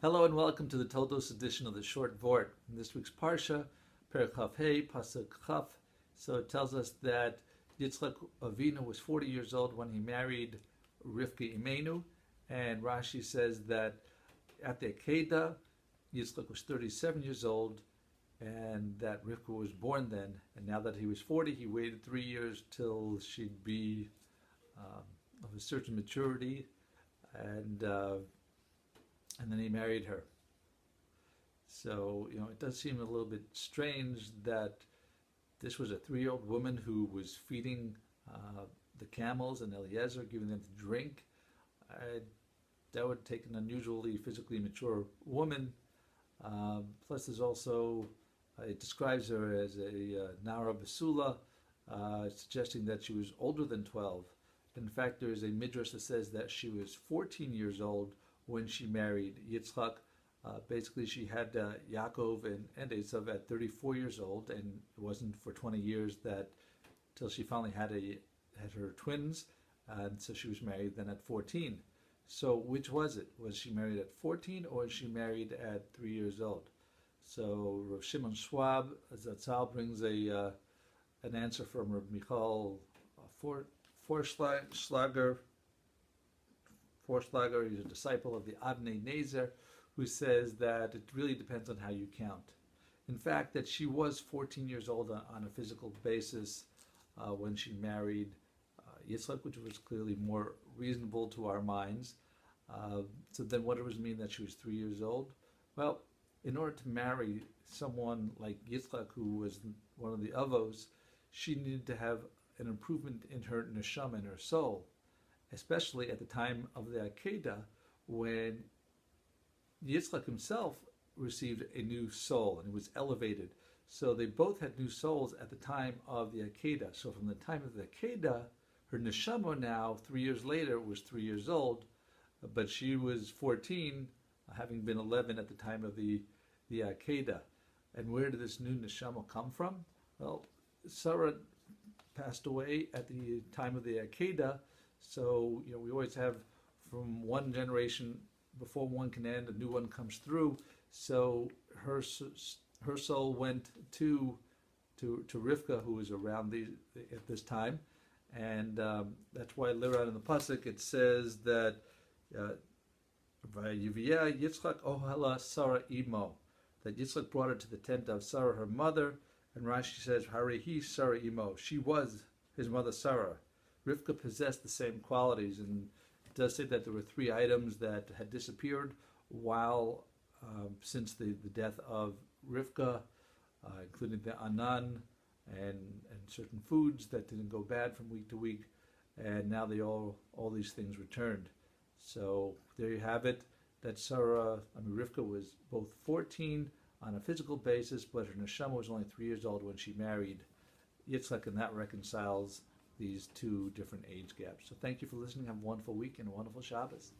Hello and welcome to the Toldos edition of the short Vort. In this week's Parsha, Perek Chaf Hey, Pasuk Chaf. So it tells us that Yitzchak Avinu was 40 years old when he married Rivka Imenu, and Rashi says that at the Akedah, Yitzchak was 37 years old, and that Rivka was born then. And now that he was 40, he waited 3 years till she'd be of a certain maturity, and then he married her. So, it does seem a little bit strange that this was a 3-year-old woman who was feeding the camels and Eliezer, giving them to drink. That would take an unusually physically mature woman. Plus, there's also, it describes her as a Nara Basula, suggesting that she was older than 12. In fact, there is a midrash that says that she was 14 years old when she married Yitzchak. Basically, she had Yaakov and Esav at 34 years old, and it wasn't for 20 years till she finally had her twins, and so she was married then at 14. So which was it? Was she married at 14 or was she married at 3 years old? So Rav Shimon Schwab, Zatzal, brings an answer from R Michoel Forschlager. Forschlager, he's a disciple of the Avnei Nezer, who says that it really depends on how you count. In fact, that she was 14 years old on a physical basis when she married Yitzchak, which was clearly more reasonable to our minds. So then what does it mean that she was 3 years old? Well, in order to marry someone like Yitzchak, who was one of the Avos, she needed to have an improvement in her neshama, in her soul, especially at the time of the Akedah, when Yitzchak himself received a new soul and was elevated. So they both had new souls at the time of the Akedah. So from the time of the Akedah, her neshama now, 3 years later, was 3 years old, but she was 14, having been 11 at the time of the Akedah. And where did this new neshama come from? Well, Sarah passed away at the time of the Akedah. So, we always have from one generation, before one can end, a new one comes through. So her soul went to Rivka, who was around at this time. And that's why later on in the Pasuk it says that Yitzchak ohala Sarah imo, that Yitzchak brought her to the tent of Sarah, her mother. And Rashi says, Harehi Sarah imo, she was his mother Sarah. Rivka possessed the same qualities, and it does say that there were 3 items that had disappeared since the death of Rivka, including the anan and certain foods that didn't go bad from week to week, and now all these things returned. So there you have it. That Rivka was both 14 on a physical basis, but her neshama was only 3 years old when she married Yitzchak, and that reconciles these 2 different age gaps. So thank you for listening. Have a wonderful week and a wonderful Shabbos.